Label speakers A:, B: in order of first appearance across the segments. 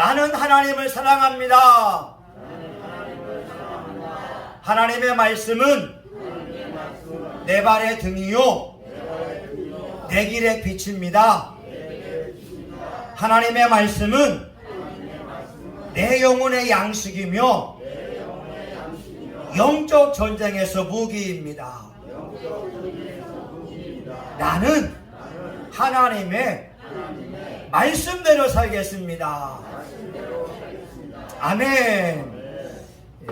A: 나는 하나님을 사랑합니다. 하나님의 말씀은 내 발의 등이요 내 길의 빛입니다. 하나님의 말씀은 내 영혼의 양식이며 영적 전쟁에서 무기입니다. 나는 하나님의 말씀대로 살겠습니다. 아멘. 예,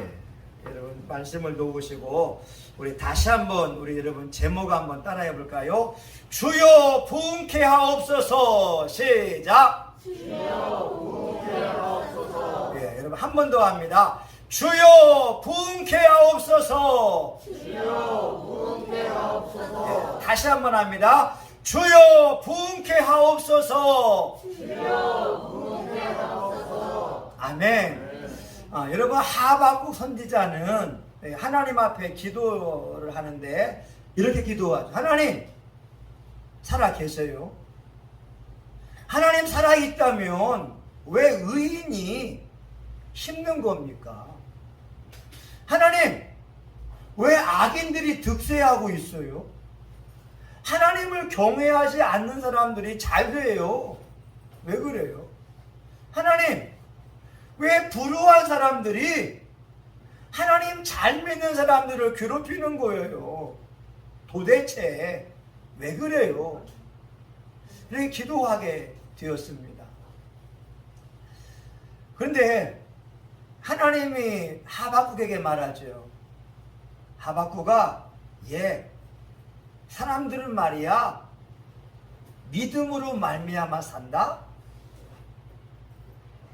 A: 여러분 말씀을 놓으시고 우리 다시 한번 우리 여러분 제목 한번 따라해 볼까요? 주여 부흥케 하옵소서. 시작. 주여 부흥케 하옵소서. 예, 여러분 한 번 더 합니다. 주여 부흥케 하옵소서. 주여 부흥케 하옵소서. 예, 다시 한번 합니다. 주여 부흥케 하옵소서. 주여 부흥케 하옵소서. 아멘. 여러분 하박국 선지자는 하나님 앞에 기도를 하는데 이렇게 기도하죠. 하나님 살아 계세요. 하나님 살아 있다면 왜 의인이 힘든 겁니까? 하나님 왜 악인들이 득세하고 있어요? 하나님을 경외하지 않는 사람들이 잘 돼요. 왜 그래요? 하나님 왜 불우한 사람들이 하나님 잘 믿는 사람들을 괴롭히는 거예요? 도대체 왜 그래요? 이렇게 기도하게 되었습니다. 그런데 하나님이 하박국에게 말하죠. 하박국아, 사람들은 말이야 믿음으로 말미암아 산다?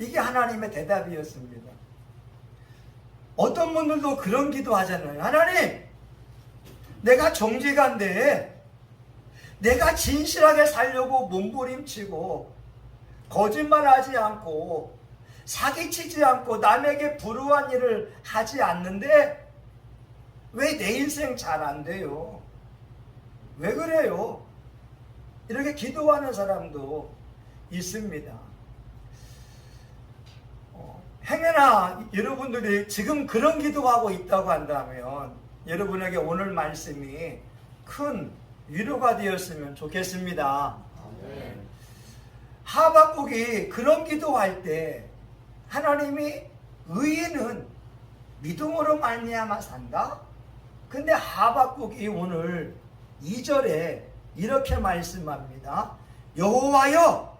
A: 이게 하나님의 대답이었습니다. 어떤 분들도 그런 기도 하잖아요. 하나님 내가 정직한데 내가 진실하게 살려고 몸부림치고 거짓말하지 않고 사기치지 않고 남에게 불우한 일을 하지 않는데 왜 내 인생 잘 안 돼요? 왜 그래요? 이렇게 기도하는 사람도 있습니다. 행여나 여러분들이 지금 그런 기도하고 있다고 한다면 여러분에게 오늘 말씀이 큰 위로가 되었으면 좋겠습니다. 하박국이 그런 기도할 때 하나님이 의인은 믿음으로 말미암아 산다? 근데 하박국이 오늘 2절에 이렇게 말씀합니다. 여호와여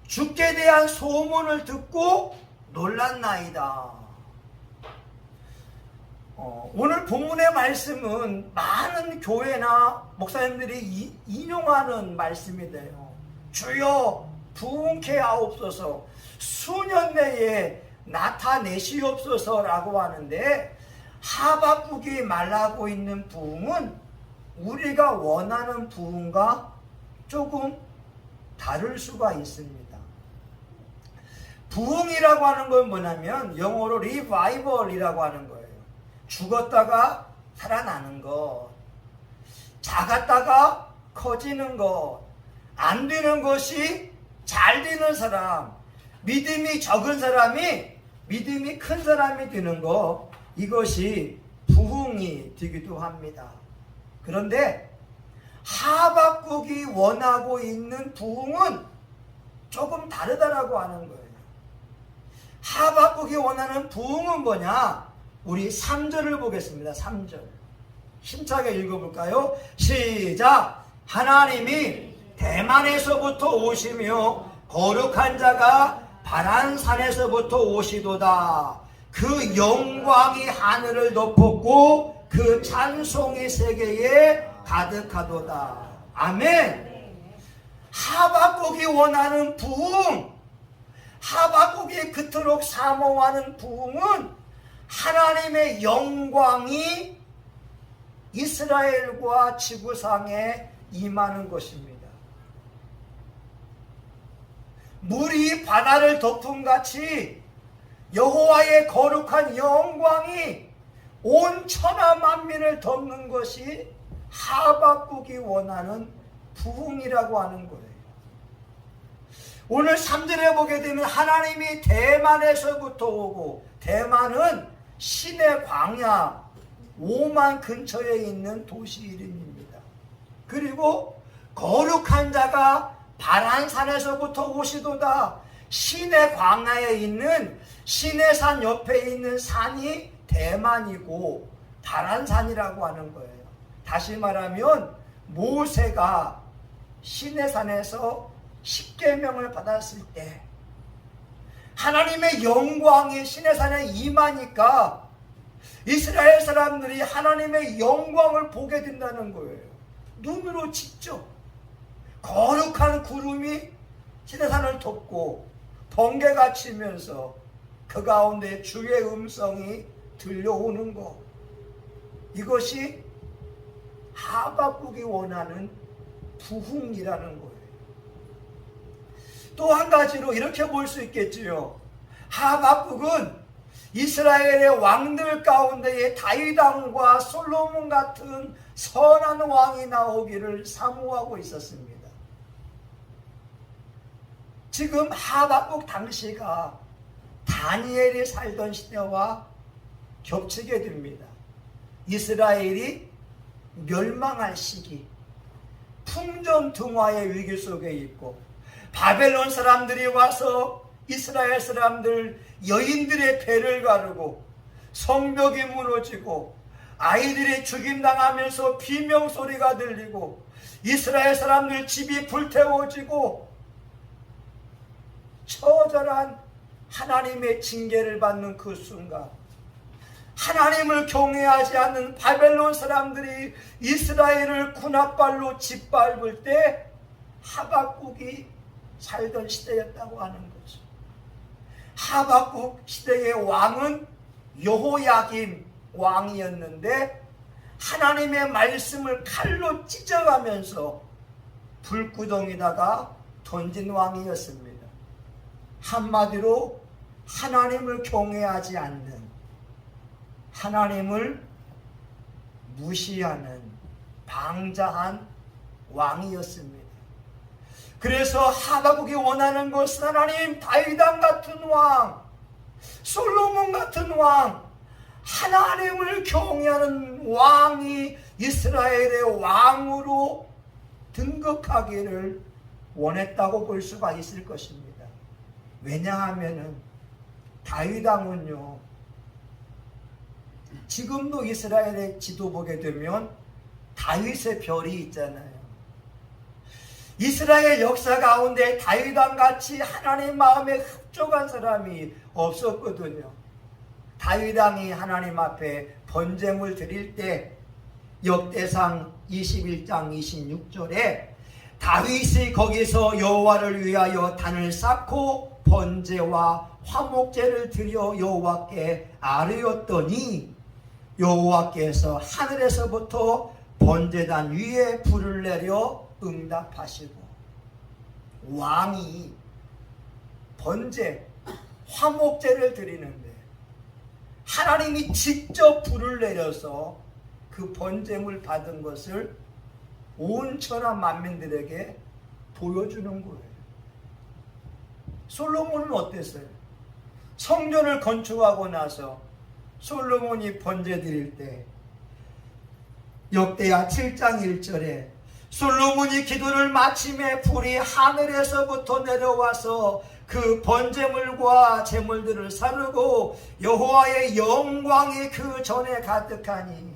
A: 주께 대한 소문을 듣고 놀랐나이다. 오늘 본문의 말씀은 많은 교회나 목사님들이 인용하는 말씀이 돼요. 주여 부흥케 하옵소서, 수년 내에 나타내시옵소서라고 하는데 하박국이 말하고 있는 부흥은 우리가 원하는 부흥과 조금 다를 수가 있습니다. 부흥이라고 하는 건 뭐냐면 영어로 리바이벌이라고 하는 거예요. 죽었다가 살아나는 것, 작았다가 커지는 것, 안 되는 것이 잘 되는 사람, 믿음이 적은 사람이 믿음이 큰 사람이 되는 것, 이것이 부흥이 되기도 합니다. 그런데 하박국이 원하고 있는 부흥은 조금 다르다라고 하는 거예요. 하박국이 원하는 부흥은 뭐냐? 우리 3절을 보겠습니다. 3절 힘차게 읽어볼까요? 시작. 하나님이 대만에서부터 오시며 거룩한 자가 바란산에서부터 오시도다. 그 영광이 하늘을 덮었고 그 찬송이 세계에 가득하도다. 아멘. 하박국이 원하는 부흥, 하박국이 그토록 사모하는 부흥은 하나님의 영광이 이스라엘과 지구상에 임하는 것입니다. 물이 바다를 덮음같이 여호와의 거룩한 영광이 온 천하 만민을 덮는 것이 하박국이 원하는 부흥이라고 하는 거예요. 오늘 3절에 보게 되면 하나님이 대만에서부터 오고, 대만은 신의 광야 오만 근처에 있는 도시 이름입니다. 그리고 거룩한 자가 바란산에서부터 오시도다. 신의 광야에 있는 신의 산 옆에 있는 산이 대만이고 바란산이라고 하는 거예요. 다시 말하면 모세가 신의 산에서 십계명을 받았을 때 하나님의 영광이 신의 산에 임하니까 이스라엘 사람들이 하나님의 영광을 보게 된다는 거예요. 눈으로 직접 거룩한 구름이 신의 산을 덮고 번개가 치면서 그 가운데 주의 음성이 들려오는 것, 이것이 하박국이 원하는 부흥이라는 거예요. 또 한 가지로 이렇게 볼 수 있겠지요. 하박국은 이스라엘의 왕들 가운데에 다윗 왕과 솔로몬 같은 선한 왕이 나오기를 사모하고 있었습니다. 지금 하박국 당시가 다니엘이 살던 시대와 겹치게 됩니다. 이스라엘이 멸망할 시기, 풍전등화의 위기 속에 있고, 바벨론 사람들이 와서 이스라엘 사람들 여인들의 배를 가르고 성벽이 무너지고 아이들이 죽임당하면서 비명소리가 들리고 이스라엘 사람들 집이 불태워지고 처절한 하나님의 징계를 받는 그 순간, 하나님을 경외하지 않는 바벨론 사람들이 이스라엘을 군합발로 짓밟을 때 하박국이 살던 시대였다고 하는 거죠. 하박국 시대의 왕은 여호야김 왕이었는데 하나님의 말씀을 칼로 찢어가면서 불구덩이다가 던진 왕이었습니다. 한마디로 하나님을 경외하지 않는, 하나님을 무시하는 방자한 왕이었습니다. 그래서 하박국이 원하는 것은 하나님 다윗 왕 같은 왕, 솔로몬 같은 왕, 하나님을 경외하는 왕이 이스라엘의 왕으로 등극하기를 원했다고 볼 수가 있을 것입니다. 왜냐하면 다윗 왕은요, 지금도 이스라엘의 지도 보게 되면 다윗의 별이 있잖아요. 이스라엘 역사 가운데 다윗 왕같이 하나님 마음에 흡족한 사람이 없었거든요. 다윗 왕이 하나님 앞에 번제물 드릴 때 역대상 21장 26절에 다윗이 거기서 여호와를 위하여 단을 쌓고 번제와 화목제를 드려 여호와께 아뢰었더니 여호와께서 하늘에서부터 번제단 위에 불을 내려 응답하시고, 왕이 번제, 화목제를 드리는데 하나님이 직접 불을 내려서 그 번제물 받은 것을 온 천하 만민들에게 보여주는 거예요. 솔로몬은 어땠어요? 성전을 건축하고 나서 솔로몬이 번제 드릴 때 역대하 7장 1절에 솔로몬이 기도를 마침에 불이 하늘에서부터 내려와서 그 번제물과 제물들을 사르고 여호와의 영광이 그 전에 가득하니,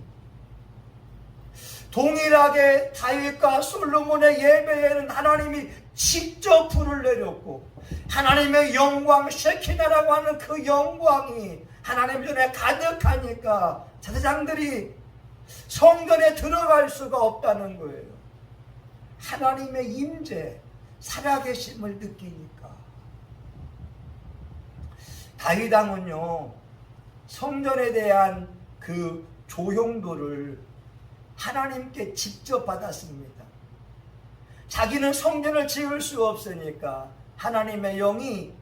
A: 동일하게 다윗과 솔로몬의 예배에는 하나님이 직접 불을 내렸고 하나님의 영광 쉐키나라고 하는 그 영광이 하나님 전에 가득하니까 제사장들이 성전에 들어갈 수가 없다는 거예요. 하나님의 임재, 살아계심을 느끼니까. 다윗 왕은요, 성전에 대한 그 조용도를 하나님께 직접 받았습니다. 자기는 성전을 지을 수 없으니까 하나님의 영이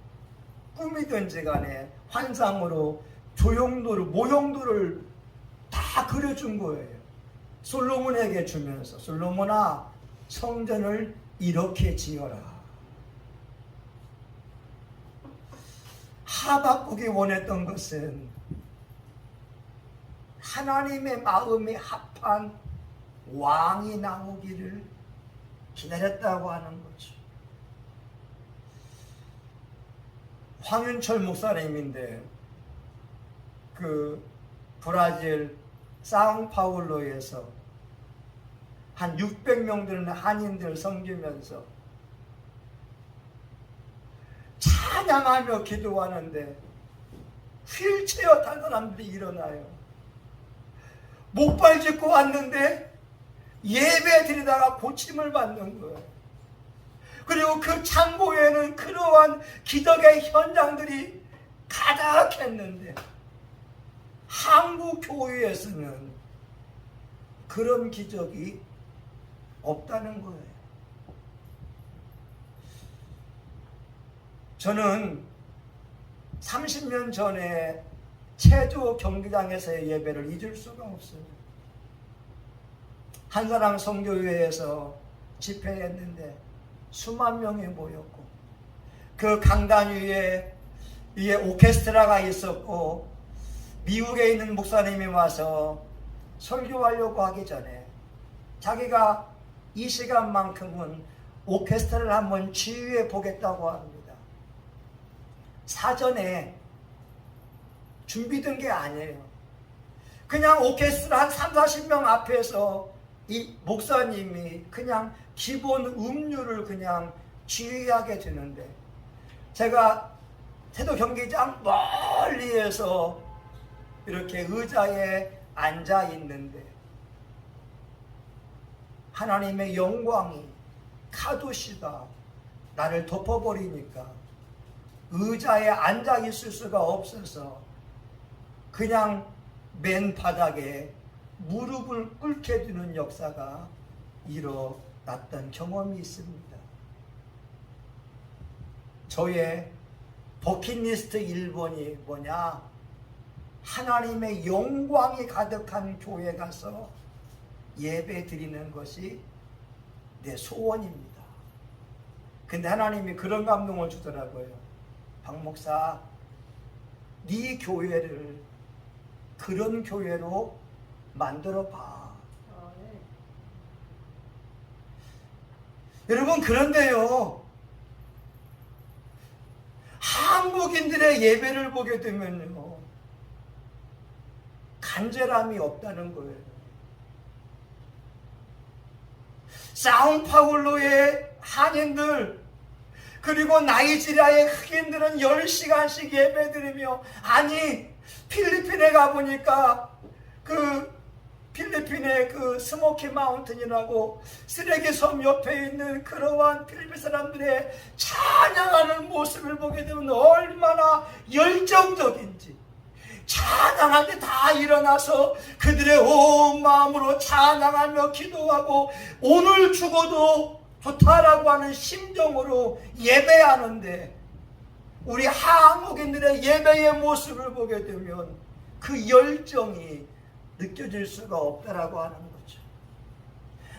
A: 꿈이든지 간에 환상으로 조용도를, 모형도를 다 그려준 거예요. 솔로몬에게 주면서, 솔로몬아, 성전을 이렇게 지어라. 하박국이 원했던 것은 하나님의 마음에 합한 왕이 나오기를 기다렸다고 하는 거죠. 황윤철 목사님인데 그 브라질 사우파울로에서 한 600명 되는 한인들 섬기면서 찬양하며 기도하는데 휠체어 탄 사람들이 일어나요. 목발 짚고 왔는데 예배 드리다가 고침을 받는 거예요. 그리고 그 창고에는 그러한 기적의 현장들이 가득했는데 한국 교회에서는 그런 기적이 없다는 거예요. 저는 30년 전에 체조 경기장에서의 예배를 잊을 수가 없어요. 한사랑 선교회에서 집회했는데 수만 명이 모였고 그 강단 위에 오케스트라가 있었고 미국에 있는 목사님이 와서 설교하려고 하기 전에 자기가 이 시간만큼은 오케스트라를 한번 지휘해 보겠다고 합니다. 사전에 준비된 게 아니에요. 그냥 오케스트라 한 30-40명 앞에서 이 목사님이 그냥 기본 음률을 그냥 지휘하게 되는데 제가 태도 경기장 멀리에서 이렇게 의자에 앉아 있는데 하나님의 영광이 카도시가 나를 덮어버리니까 의자에 앉아 있을 수가 없어서 그냥 맨 바닥에 무릎을 꿇게 되는 역사가 일어났던 경험이 있습니다. 저의 버킷리스트 1번이 뭐냐? 하나님의 영광이 가득한 교회 가서 예배 드리는 것이 내 소원입니다. 근데 하나님이 그런 감동을 주더라고요. 박 목사, 네 교회를 그런 교회로 만들어 봐. 여러분, 그런데요, 한국인들의 예배를 보게 되면요, 간절함이 없다는 거예요. 사우파울로의 한인들, 그리고 나이지리아의 흑인들은 10시간씩 예배 드리며, 아니 필리핀에 가보니까 그 필리핀의 그 스모키 마운틴이라고 쓰레기 섬 옆에 있는 그러한 필리핀 사람들의 찬양하는 모습을 보게 되면 얼마나 열정적인지, 찬양할 때 다 일어나서 그들의 온 마음으로 찬양하며 기도하고 오늘 죽어도 좋다라고 하는 심정으로 예배하는데, 우리 한국인들의 예배의 모습을 보게 되면 그 열정이 느껴질 수가 없다라고 하는 거죠.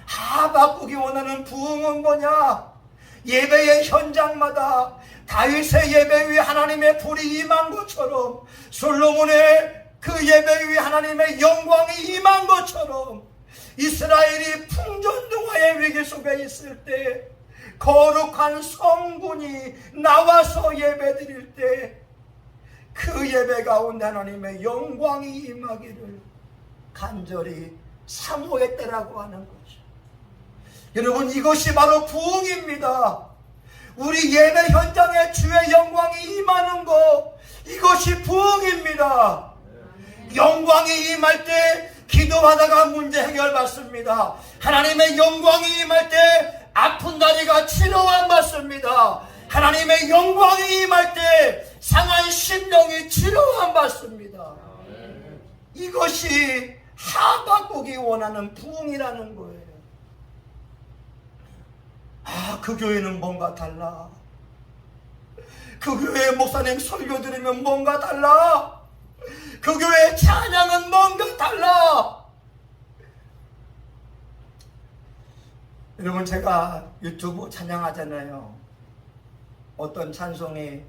A: 하박국이 원하는 부흥은 뭐냐? 예배의 현장마다 다윗의 예배 위에 하나님의 불이 임한 것처럼, 솔로몬의 그 예배 위에 하나님의 영광이 임한 것처럼, 이스라엘이 풍전등화의 위기 속에 있을 때 거룩한 성군이 나와서 예배 드릴 때 그 예배 가운데 하나님의 영광이 임하기를 간절히 사모했다라고 하는 거죠. 여러분, 이것이 바로 부흥입니다. 우리 예배 현장에 주의 영광이 임하는 것, 이것이 부흥입니다. 영광이 임할 때 기도하다가 문제 해결받습니다. 하나님의 영광이 임할 때 아픈 다리가 치료함 받습니다. 하나님의 영광이 임할 때 상한 심령이 치료함 받습니다. 이것이 하박국이 원하는 부흥이라는 거예요. 아, 그 교회는 뭔가 달라. 그 교회 목사님 설교 들으면 뭔가 달라. 그 교회 찬양은 뭔가 달라. 여러분, 제가 유튜브 찬양하잖아요. 어떤 찬송이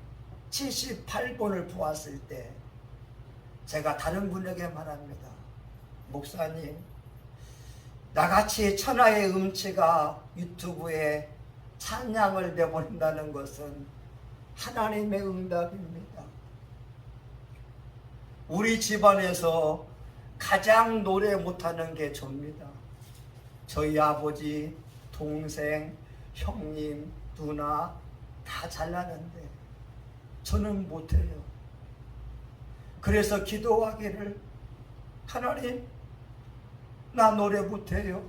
A: 78번을 보았을 때 제가 다른 분에게 말합니다. 목사님, 나같이 천하의 음치가 유튜브에 찬양을 내보낸다는 것은 하나님의 응답입니다. 우리 집안에서 가장 노래 못하는 게 저입니다. 저희 아버지, 동생, 형님, 누나 다 잘나는데 저는 못해요. 그래서 기도하기를, 하나님, 나 노래 못해요.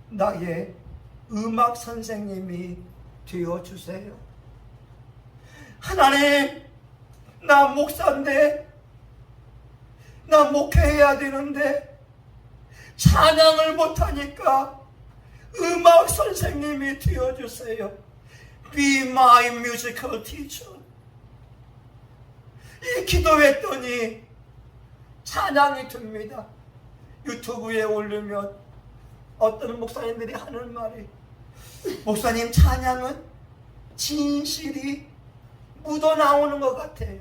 A: 나의 음악 선생님이 되어주세요. 하나님, 나 목사인데, 나 목회해야 되는데 찬양을 못하니까 음악 선생님이 되어주세요. Be my musical teacher. 이 기도했더니 찬양이 듭니다. 유튜브에 올리면 어떤 목사님들이 하는 말이, 목사님 찬양은 진실이 묻어나오는 것 같아요.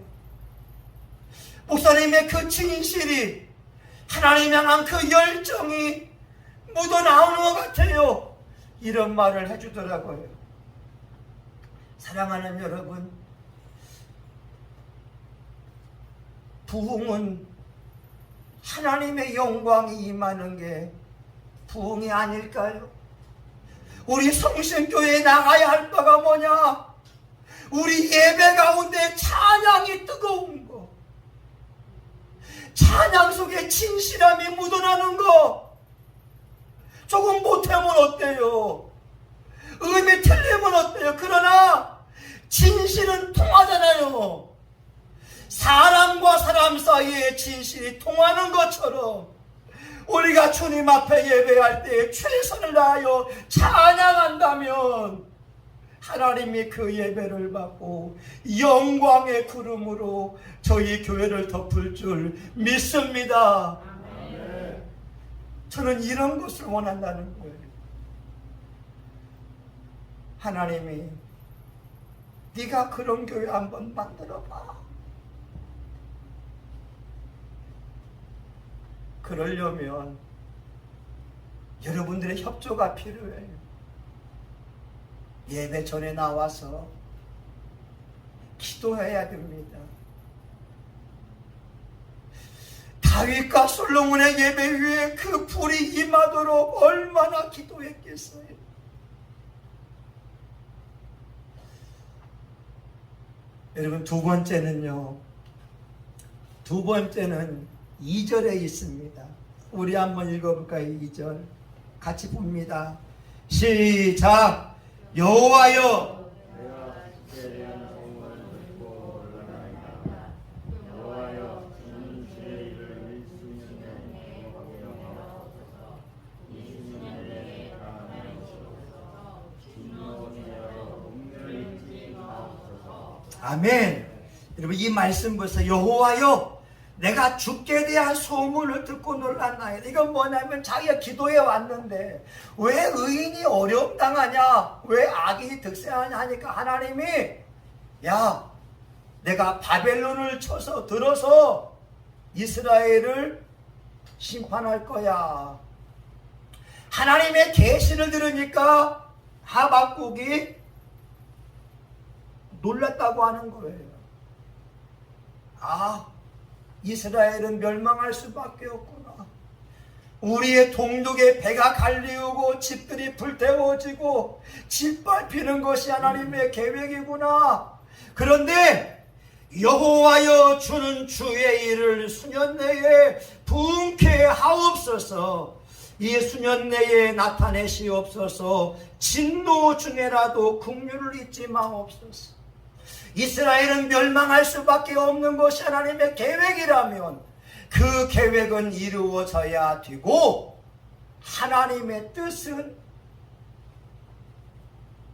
A: 목사님의 그 진실이, 하나님 향한 그 열정이 묻어나오는 것 같아요. 이런 말을 해주더라고요. 사랑하는 여러분, 부흥은 하나님의 영광이 임하는 게 부흥이 아닐까요? 우리 성신교회에 나가야 할 바가 뭐냐? 우리 예배 가운데 찬양이 뜨거운 거, 찬양 속에 진실함이 묻어나는 거. 조금 못하면 어때요? 음이 틀리면 어때요? 그러나 진실은 통하잖아요. 사람과 사람 사이에 진실이 통하는 것처럼 우리가 주님 앞에 예배할 때 최선을 다하여 찬양한다면 하나님이 그 예배를 받고 영광의 구름으로 저희 교회를 덮을 줄 믿습니다. 아멘. 저는 이런 것을 원한다는 거예요. 하나님이 네가 그런 교회 한번 만들어봐. 그러려면 여러분들의 협조가 필요해요. 예배 전에 나와서 기도해야 됩니다. 다윗과 솔로몬의 예배 위에 그 불이 임하도록 얼마나 기도했겠어요. 여러분, 두 번째는 2절에 있습니다. 우리 한번 읽어볼까요? 2절 같이 봅니다. 시작. 여호와여, 아멘. 여러분, 이 말씀 보세요. 여호와여, 내가 주께 대한 소문을 듣고 놀랐나이다. 이건 뭐냐면 자기가 기도해 왔는데 왜 의인이 어려움 당하냐, 왜 악인이 득세하냐 하니까 하나님이, 야, 내가 바벨론을 쳐서 들어서 이스라엘을 심판할 거야. 하나님의 계시를 들으니까 하박국이 놀랐다고 하는 거예요. 아, 이스라엘은 멸망할 수밖에 없구나. 우리의 동족의 배가 갈리우고 집들이 불태워지고 짓밟히는 것이 하나님의 계획이구나. 그런데 여호와여, 주는 주의 일을 수년 내에 부흥케 하옵소서. 이 수년 내에 나타내시옵소서. 진노 중에라도 긍휼을 잊지 마옵소서. 이스라엘은 멸망할 수밖에 없는 것이 하나님의 계획이라면 그 계획은 이루어져야 되고 하나님의 뜻은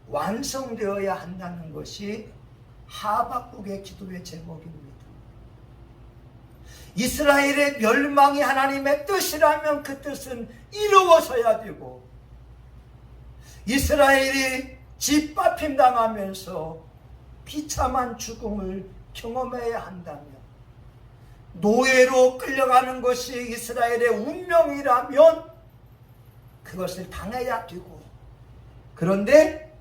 A: 완성되어야 한다는 것이 하박국의 기도의 제목입니다. 이스라엘의 멸망이 하나님의 뜻이라면 그 뜻은 이루어져야 되고, 이스라엘이 짓밟힘 당하면서 비참한 죽음을 경험해야 한다면, 노예로 끌려가는 것이 이스라엘의 운명이라면 그것을 당해야 되고, 그런데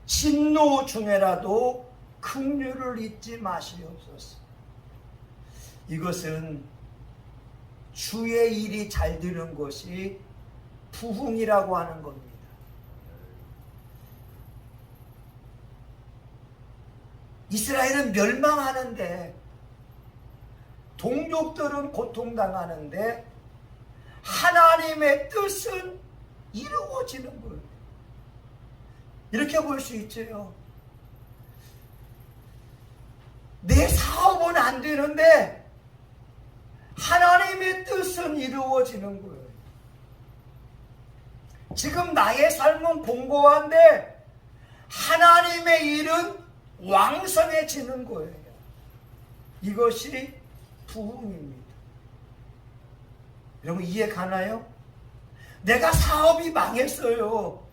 A: 진노 중에라도 긍휼을 잊지 마시옵소서. 이것은 주의 일이 잘 되는 것이 부흥이라고 하는 겁니다. 이스라엘은 멸망하는데, 동족들은 고통당하는데 하나님의 뜻은 이루어지는 거예요. 이렇게 볼 수 있죠. 내 사업은 안 되는데 하나님의 뜻은 이루어지는 거예요. 지금 나의 삶은 공고한데 하나님의 일은 왕성해지는 거예요. 이것이 부흥입니다. 여러분 이해 가나요? 내가 사업이 망했어요.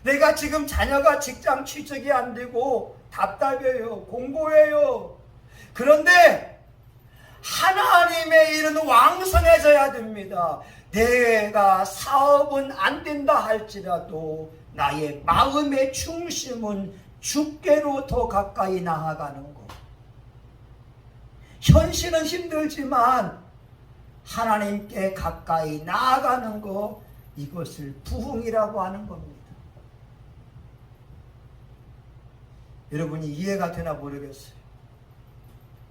A: 내가 지금 자녀가 직장 취직이 안 되고 답답해요. 공고해요. 그런데 하나님의 일은 왕성해져야 됩니다. 내가 사업은 안 된다 할지라도 나의 마음의 중심은 주께로 더 가까이 나아가는 것. 현실은 힘들지만 하나님께 가까이 나아가는 것, 이것을 부흥이라고 하는 겁니다. 여러분이 이해가 되나 모르겠어요.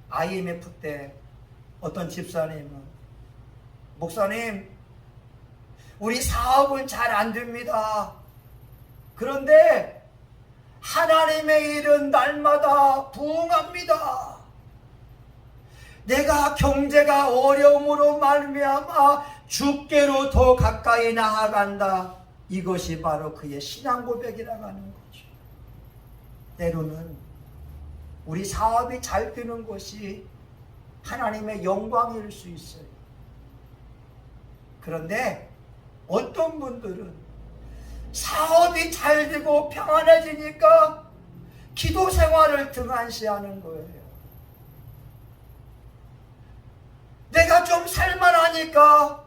A: IMF 때 어떤 집사님은, 목사님, 우리 사업은 잘 안 됩니다. 그런데 하나님의 일은 날마다 부흥합니다. 내가 경제가 어려움으로 말미암아 주께로 더 가까이 나아간다. 이것이 바로 그의 신앙 고백이라고 하는 거죠. 때로는 우리 사업이 잘 되는 것이 하나님의 영광일 수 있어요. 그런데 어떤 분들은 사업이 잘 되고 평안해지니까 기도 생활을 등한시하는 거예요. 내가 좀 살만하니까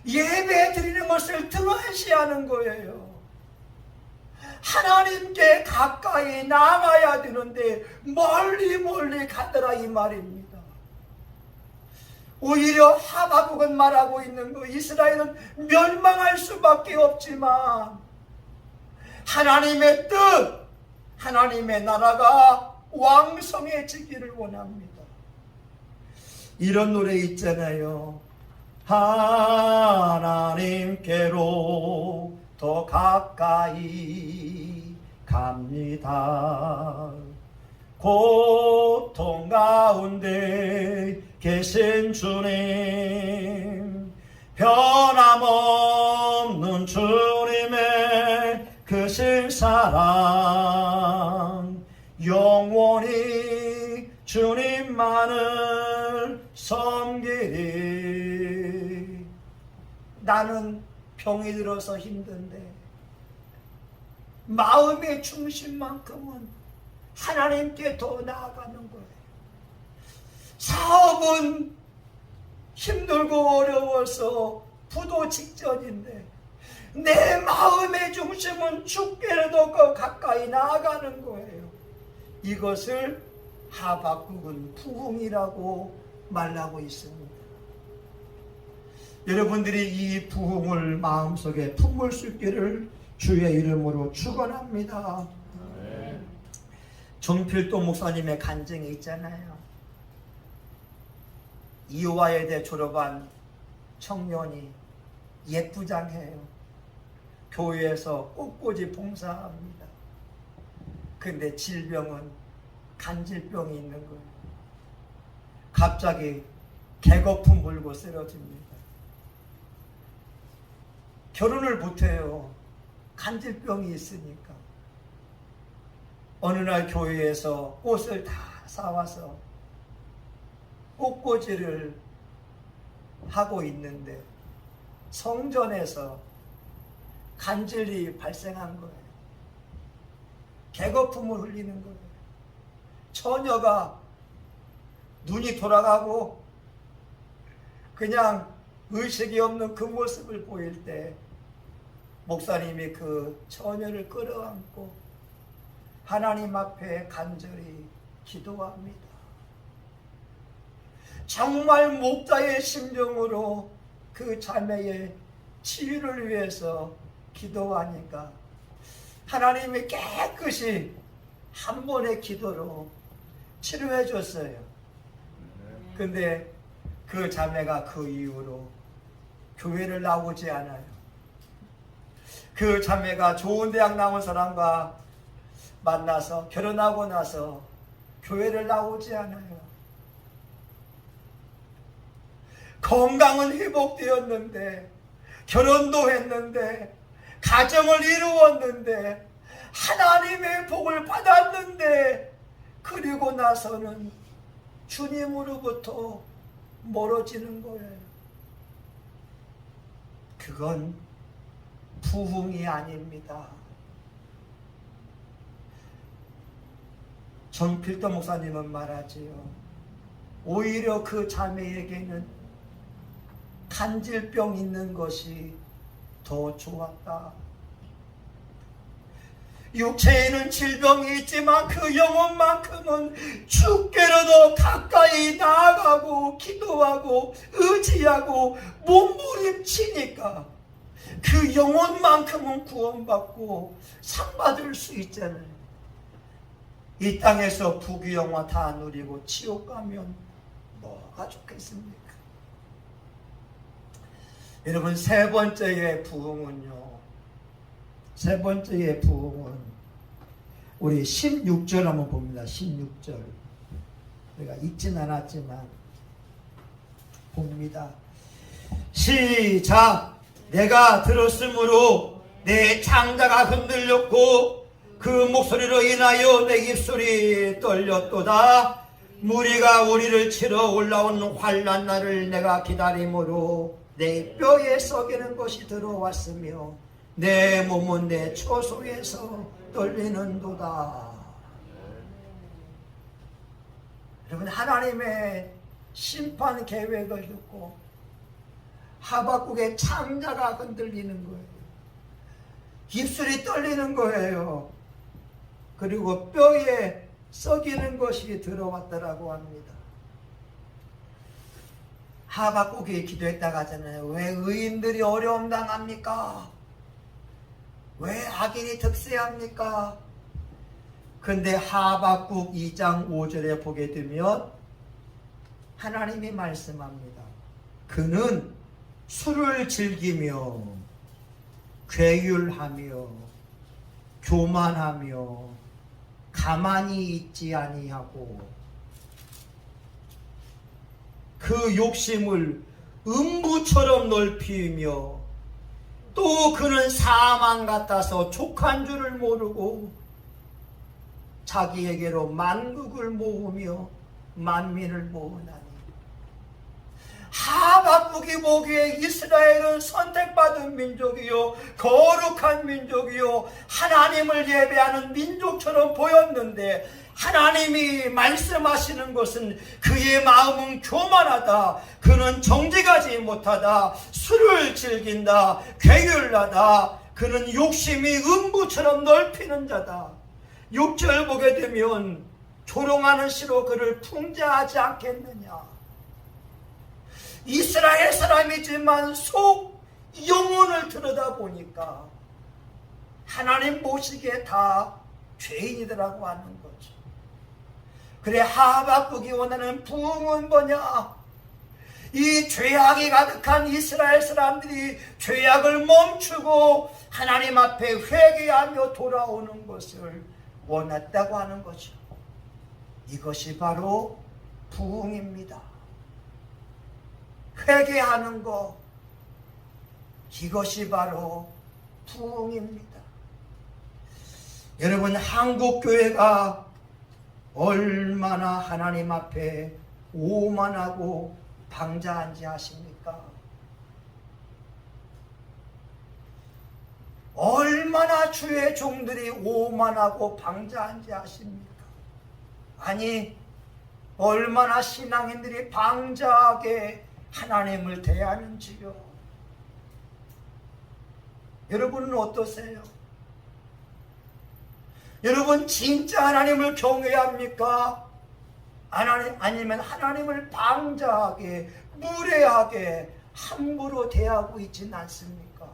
A: 예배 드리는 것을 등한시하는 거예요. 하나님께 가까이 나가야 되는데 멀리 가더라 이 말입니다. 오히려 하박국은 말하고 있는 거, 이스라엘은 멸망할 수밖에 없지만 하나님의 뜻, 하나님의 나라가 왕성해지기를 원합니다. 이런 노래 있잖아요. 하나님께로 더 가까이 갑니다. 고통 가운데 계신 주님, 변함없는 주님의 크신 사랑, 영원히 주님만을 섬기리. 나는 병이 들어서 힘든데 마음의 중심만큼은 하나님께 더 나아가는 거예요. 사업은 힘들고 어려워서 부도 직전인데 내 마음의 중심은 주께로 더 가까이 나아가는 거예요. 이것을 하박국은 부흥이라고 말하고 있습니다. 여러분들이 이 부흥을 마음속에 품을 수 있기를 주의 이름으로 축원합니다. 정필도 목사님의 간증이 있잖아요. 이화여대 졸업한 청년이 예쁘장해요. 교회에서 꼿꼿이 봉사합니다. 근데 질병은 간질병이 있는 거예요. 갑자기 개거품 물고 쓰러집니다. 결혼을 못해요. 간질병이 있으니까. 어느 날 교회에서 꽃을 다 사와서 꽃꽂이를 하고 있는데 성전에서 간질이 발생한 거예요. 개거품을 흘리는 거예요. 처녀가 눈이 돌아가고 그냥 의식이 없는 그 모습을 보일 때 목사님이 그 처녀를 끌어안고 하나님 앞에 간절히 기도합니다. 정말 목자의 심정으로 그 자매의 치유를 위해서 기도하니까 하나님이 깨끗이 한 번의 기도로 치료해 줬어요. 근데 그 자매가 그 이후로 교회를 나오지 않아요. 그 자매가 좋은 대학 나온 사람과 만나서 결혼하고 나서 교회를 나오지 않아요. 건강은 회복되었는데, 결혼도 했는데, 가정을 이루었는데, 하나님의 복을 받았는데, 그리고 나서는 주님으로부터 멀어지는 거예요. 그건 부흥이 아닙니다. 정필도 목사님은 말하지요. 오히려 그 자매에게는 간질병 있는 것이 더 좋았다. 육체에는 질병이 있지만 그 영혼만큼은 주께로도 가까이 나아가고 기도하고 의지하고 몸부림치니까 그 영혼만큼은 구원받고 상받을 수 있잖아요. 이 땅에서 부귀영화 다 누리고 지옥 가면 뭐가 좋겠습니까? 여러분, 세 번째의 부흥은요, 세 번째의 부흥은 우리 16절 한번 봅니다. 16절 우리가 읽진 않았지만 봅니다. 시작. 내가 들었으므로 내 창자가 흔들렸고 그 목소리로 인하여 내 입술이 떨렸도다. 무리가 우리를 치러 올라온 환난 날을 내가 기다림으로 내 뼈에 썩이는 것이 들어왔으며 내 몸은 내 초소에서 떨리는도다. 여러분, 하나님의 심판 계획을 듣고 하박국의 창자가 흔들리는 거예요. 입술이 떨리는 거예요. 그리고 뼈에 썩이는 것이 들어왔더라고 합니다. 하박국이 기도했다고 하잖아요. 왜 의인들이 어려움 당합니까? 왜 악인이 득세합니까? 근데 하박국 2장 5절에 보게 되면 하나님이 말씀합니다. 그는 술을 즐기며 괴율하며 교만하며 가만히 있지 아니하고 그 욕심을 음부처럼 넓히며 또 그는 사망 같아서 족한 줄을 모르고 자기에게로 만국을 모으며 만민을 모으나니. 하박국이 보기에 이스라엘은 선택받은 민족이요 거룩한 민족이요 하나님을 예배하는 민족처럼 보였는데 하나님이 말씀하시는 것은 그의 마음은 교만하다, 그는 정직하지 못하다, 술을 즐긴다, 괴율하다, 그는 욕심이 음부처럼 넓히는 자다. 6절 보게 되면 조롱하는 시로 그를 풍자하지 않겠느냐. 이스라엘 사람이지만 속 영혼을 들여다보니까 하나님 보시기에 다 죄인이더라고 하는 거죠. 그래, 하박국이 원하는 부흥은 뭐냐? 이 죄악이 가득한 이스라엘 사람들이 죄악을 멈추고 하나님 앞에 회개하며 돌아오는 것을 원했다고 하는 거죠. 이것이 바로 부흥입니다. 회개하는 것, 이것이 바로 부흥입니다. 여러분, 한국교회가 얼마나 하나님 앞에 오만하고 방자한지 아십니까? 얼마나 주의 종들이 오만하고 방자한지 아십니까? 아니, 얼마나 신앙인들이 방자하게 하나님을 대하는지요. 여러분은 어떠세요? 여러분 진짜 하나님을 경외합니까? 아니면 하나님을 방자하게, 무례하게 함부로 대하고 있지는 않습니까?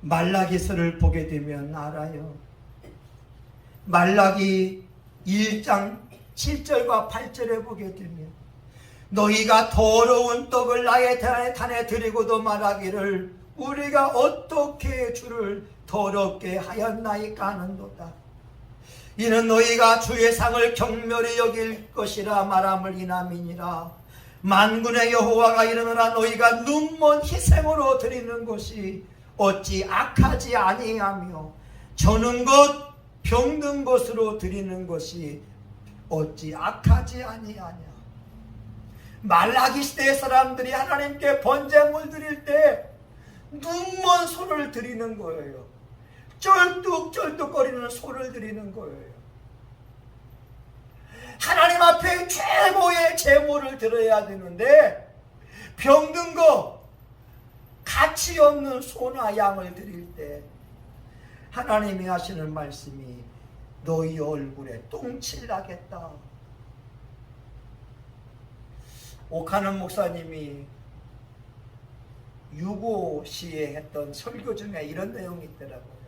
A: 말라기서를 보게 되면 알아요. 말라기 1장 7절과 8절에 보게 되면 너희가 더러운 떡을 나의 단에 드리고도 말하기를 우리가 어떻게 주를 더럽게 하였나이까 하는도다. 이는 너희가 주의 상을 경멸히 여길 것이라 말함을 인함이니라. 만군의 여호와가 이르노라 너희가 눈먼 희생으로 드리는 것이 어찌 악하지 아니하며 저는 것 병든 것으로 드리는 것이 어찌 악하지 아니하냐. 말라기 시대의 사람들이 하나님께 번제물 드릴 때 눈먼 소를 드리는 거예요. 쩔뚝쩔뚝거리는 소를 드리는 거예요. 하나님 앞에 최고의 제물을 드려야 되는데 병든 거, 가치 없는 소나 양을 드릴 때 하나님이 하시는 말씀이 너희 얼굴에 똥칠 나겠다. 오카는 목사님이 유고시에 했던 설교 중에 이런 내용이 있더라고요.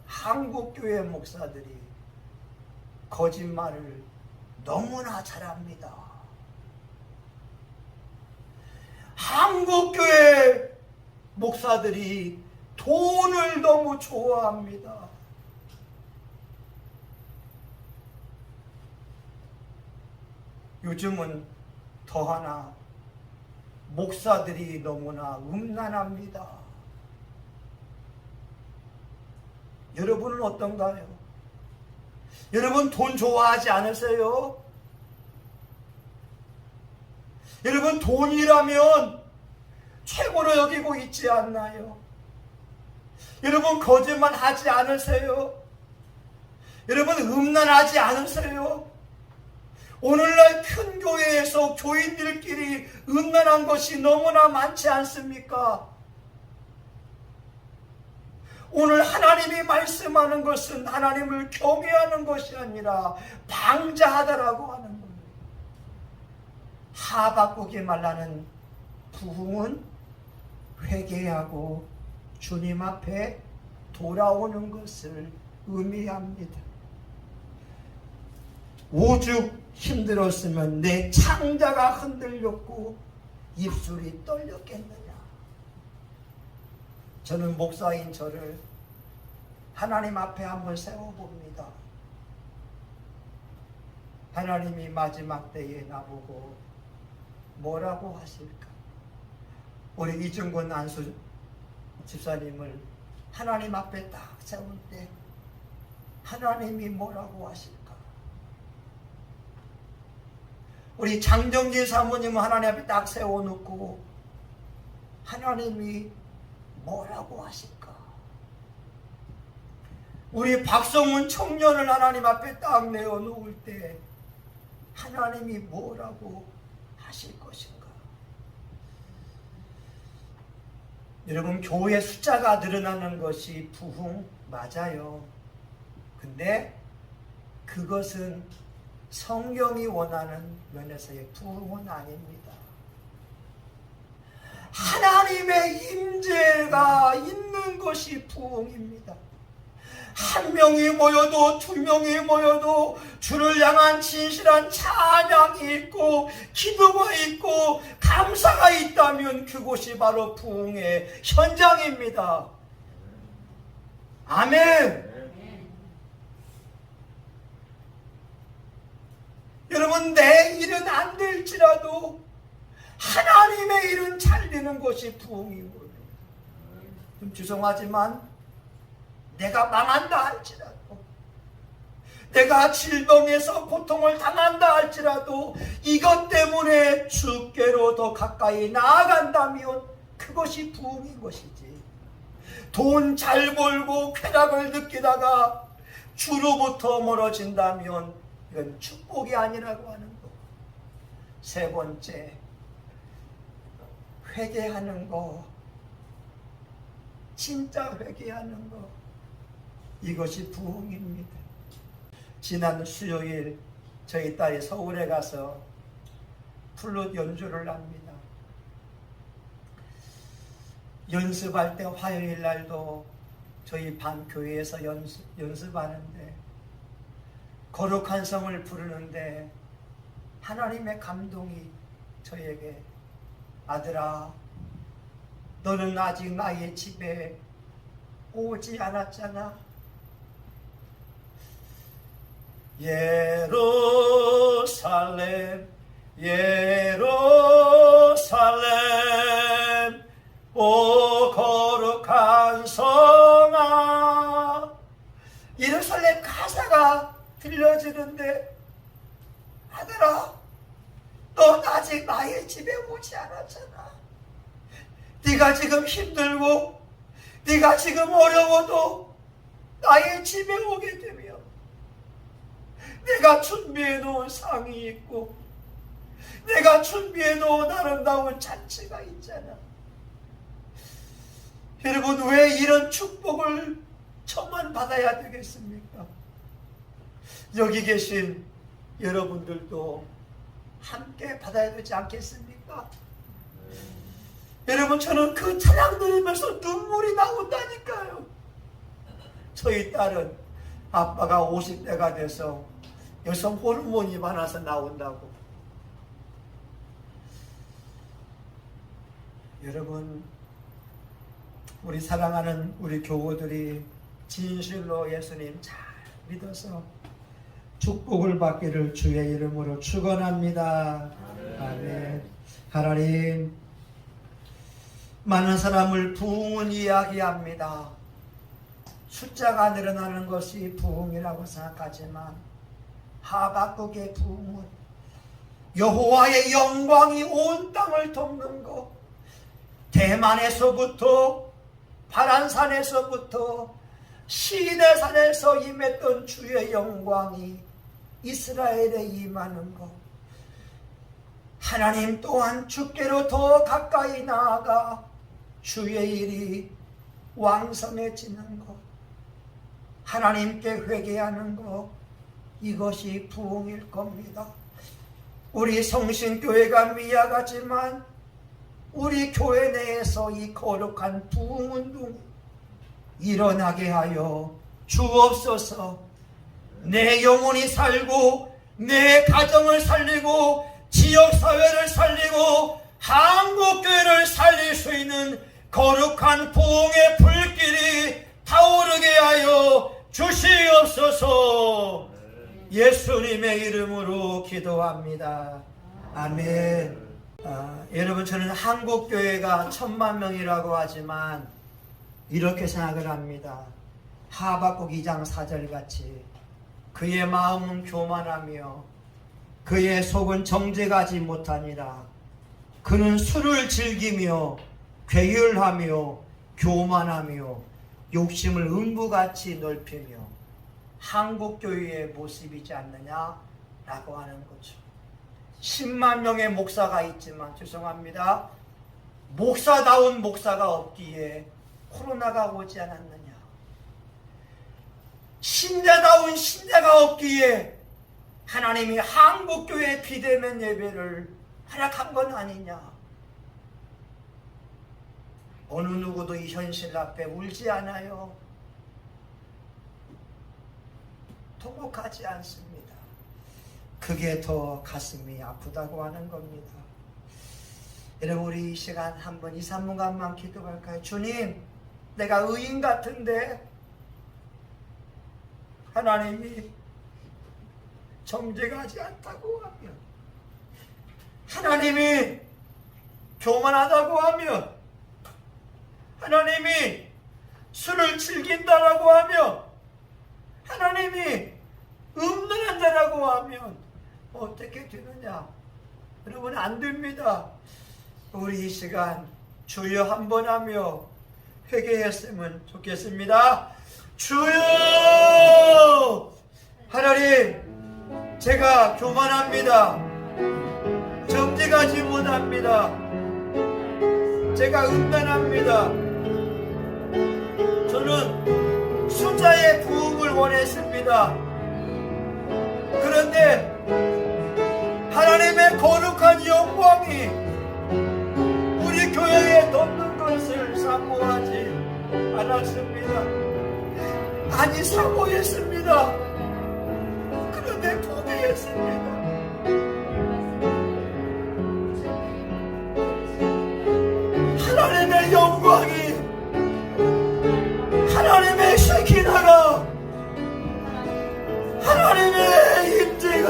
A: 한국 교회 목사들이 거짓말을 너무나 잘합니다. 한국 교회 목사들이 돈을 너무 좋아합니다. 요즘은 더하나 목사들이 너무나 음란합니다. 여러분은 어떤가요? 여러분 돈 좋아하지 않으세요? 여러분 돈이라면 최고로 여기고 있지 않나요? 여러분 거짓말 하지 않으세요? 여러분 음란하지 않으세요? 오늘날 큰 교회에서 교인들끼리 음란한 것이 너무나 많지 않습니까? 오늘 하나님이 말씀하는 것은 하나님을 경외하는 것이 아니라 방자하다라고 하는 겁니다. 하박국이 말하는 부흥은 회개하고 주님 앞에 돌아오는 것을 의미합니다. 오죽 힘들었으면 내 창자가 흔들렸고 입술이 떨렸겠느냐. 저는 목사인 저를 하나님 앞에 한번 세워봅니다. 하나님이 마지막 때에 나보고 뭐라고 하실까? 우리 이중근 안수 집사님을 하나님 앞에 딱 세울 때 하나님이 뭐라고 하실까? 우리 장정진 사모님을 하나님 앞에 딱 세워놓고 하나님이 뭐라고 하실까? 우리 박성훈 청년을 하나님 앞에 딱 내어놓을 때 하나님이 뭐라고 하실 것인가? 여러분 교회 숫자가 늘어나는 것이 부흥 맞아요. 근데 그것은 성경이 원하는 면에서의 부흥은 아닙니다. 하나님의 임재가 있는 것이 부흥입니다. 한 명이 모여도 두 명이 모여도 주를 향한 진실한 찬양이 있고 기도가 있고 감사가 있다면 그곳이 바로 부흥의 현장입니다. 아멘. 여러분 내 일은 안 될지라도 하나님의 일은 잘 되는 것이 부흥이고, 좀 죄송하지만 내가 망한다 할지라도, 내가 질병에서 고통을 당한다 할지라도 이것 때문에 주께로 더 가까이 나아간다면 그것이 부흥인 것이지. 돈 잘 벌고 쾌락을 느끼다가 주로부터 멀어진다면 이건 축복이 아니라고 하는 거. 세 번째, 회개하는 거. 진짜 회개하는 거. 이것이 부흥입니다. 지난 수요일 저희 딸이 서울에 가서 플룻 연주를 합니다. 연습할 때 화요일 날도 저희 반 교회에서 연습하는데 거룩한 성을 부르는데 하나님의 감동이 저에게 아들아 너는 아직 나의 집에 오지 않았잖아. 예루살렘 예루살렘 오 거룩한 성아. 예루살렘 가사가 들려지는데 아들아 넌 아직 나의 집에 오지 않았잖아. 네가 지금 힘들고 네가 지금 어려워도 나의 집에 오게 되면 내가 준비해 놓은 상이 있고 내가 준비해 놓은 아름다운 잔치가 있잖아. 여러분 왜 이런 축복을 저만 받아야 되겠습니까? 여기 계신 여러분들도 함께 받아야 되지 않겠습니까? 여러분 저는 그 찬양 들으면서 눈물이 나온다니까요. 저희 딸은 아빠가 50대가 돼서 여성 호르몬이 많아서 나온다고. 여러분 우리 사랑하는 우리 교우들이 진실로 예수님 잘 믿어서 축복을 받기를 주의 이름으로 축원합니다. 아멘. 하나님 많은 사람을 부흥은 이야기합니다. 숫자가 늘어나는 것이 부흥이라고 생각하지만 하박국의 부흥은 여호와의 영광이 온 땅을 덮는 것. 대만에서부터 바란산에서부터 시내산에서 임했던 주의 영광이 이스라엘에 임하는 것. 하나님 또한 주께로 더 가까이 나아가 주의 일이 왕성해지는 것. 하나님께 회개하는 것. 이것이 부흥일 겁니다. 우리 성신교회가 미약하지만 우리 교회 내에서 이 거룩한 부흥운동이 일어나게 하여 주옵소서. 내 영혼이 살고 내 가정을 살리고 지역사회를 살리고 한국교회를 살릴 수 있는 거룩한 부흥의 불길이 타오르게 하여 주시옵소서. 예수님의 이름으로 기도합니다. 아멘. 여러분 저는 한국교회가 10,000,000명이라고 하지만 이렇게 생각을 합니다. 하박국 2장 4절 같이 그의 마음은 교만하며 그의 속은 정직하지 못하니라. 그는 술을 즐기며 괴율하며 교만하며 욕심을 음부같이 넓히며 한국교회의 모습이지 않느냐라고 하는 거죠. 10만 명의 목사가 있지만 죄송합니다. 목사다운 목사가 없기에 코로나가 오지 않았느냐. 신자다운 신자가 없기에 하나님이 한국교회 비대면 예배를 허락한 건 아니냐. 어느 누구도 이 현실 앞에 울지 않아요. 통곡하지 않습니다. 그게 더 가슴이 아프다고 하는 겁니다. 여러분 우리 이 시간 한번 2, 3분간만 기도할까요? 주님 내가 의인 같은데 하나님이 정직하지 않다고 하면, 하나님이 교만하다고 하면, 하나님이 술을 즐긴다라고 하면, 하나님이 음란한다라고 하면 어떻게 되느냐? 여러분 안 됩니다. 우리 이 시간 주여 한번 하며 회개했으면 좋겠습니다. 주여! 하나님, 제가 교만합니다. 정직하지 못합니다. 제가 음란합니다. 저는 숫자의 부흥을 원했습니다. 그런데 하나님의 거룩한 영광이 우리 교회에 덮는 것을 사모하지 않았습니다. 아니, 사모했습니다. 그런데 포기했습니다. 하나님의 영광이, 하나님의 쉐키나가, 하나님의 임재가,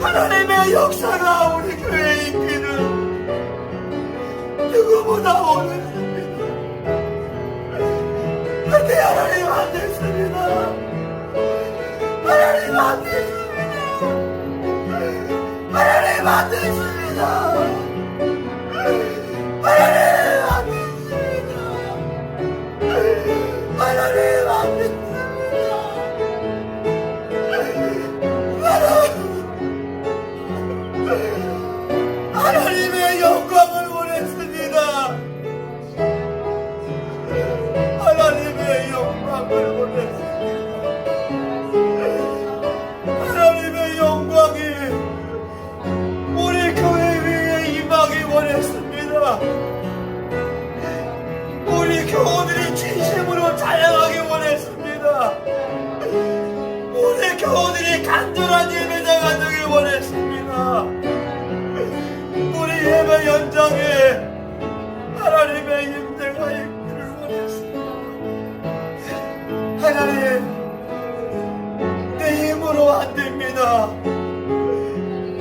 A: 하나님의 역사가 우리 교회에 있기는 누구보다 원했습니다. 그런데 하나님 안 됐습니다. 하나님 안 됐습니다. 하나님 안 됐습니다. 하나님 안 됐습니다. 하나님 안 됐습니다. 하나님의 영광을 원했습니다. 하나님의 영광을 원했습니다. 하나님의 영광이 우리 교회 위에 임하기 원했습니다. 우리 교우들이 진심으로 찬양하기 원했습니다. 우리 교우들이 간절한 예배자가 되길 원했습니다. 우리 예배 현장에 하나님의 임재가 있기를 원했습니다. 하나님, 내 힘으로 안 됩니다.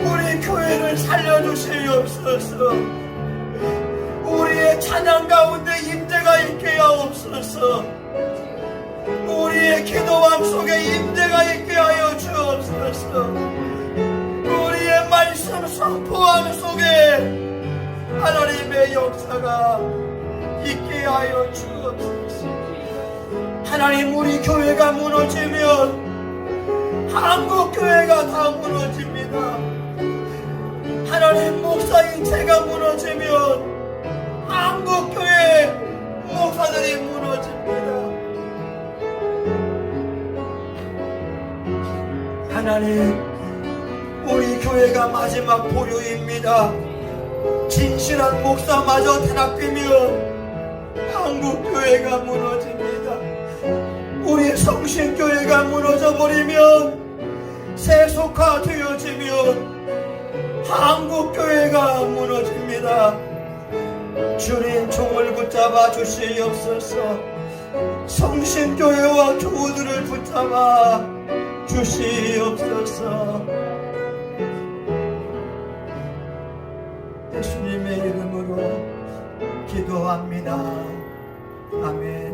A: 우리 교회를 살려주시옵소서. 우리의 찬양 가운데 임재가 있게 하옵소서. 우리의 기도함 속에 임재가 있게 하여 주옵소서. 우리의 말씀 선포함 속에 하나님의 역사가 있게 하여 주옵소서. 하나님, 우리 교회가 무너지면 한국 교회가 다 무너집니다. 하나님, 목사인 제가 무너지면 한국 교회 목사들이 무너집니다. 하나님, 우리 교회가 마지막 보류입니다. 진실한 목사마저 타락되면 한국 교회가 무너집니다. 우리 성신교회가 무너져 버리면, 세속화되어지면 한국 교회가 무너집니다. 주님, 종을 붙잡아 주시옵소서. 성신교회와 교우들을 붙잡아 주시옵소서. 예수님의 이름으로 기도합니다. 아멘.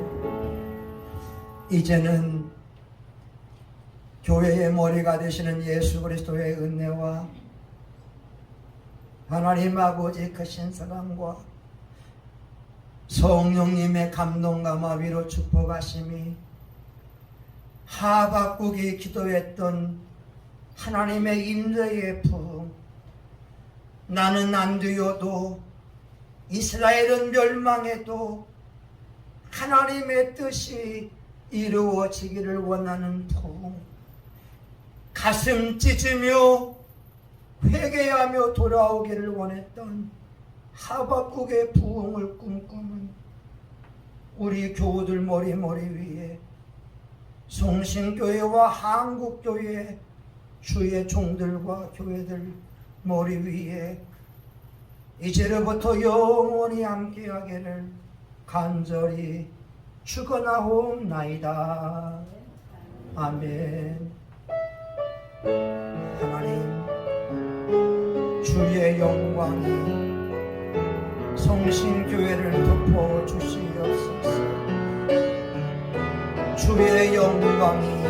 A: 이제는 교회의 머리가 되시는 예수 그리스도의 은혜와 하나님 아버지 크신 사랑과 성령님의 감동과 마비로 축복하심이 하박국이 기도했던 하나님의 임재의 부흥, 나는 안 되어도 이스라엘은 멸망해도 하나님의 뜻이 이루어지기를 원하는 부흥, 가슴 찢으며 회개하며 돌아오기를 원했던 하박국의 부흥을 꿈꾸는 우리 교우들 머리 위에 성신교회와 한국교회 주의 종들과 교회들 머리 위에 이제로부터 영원히 함께하기를 간절히 축원하옵나이다. 아멘. 하나님, 주의 영광이 성신교회를 덮어 주시옵소서. 주의 영광이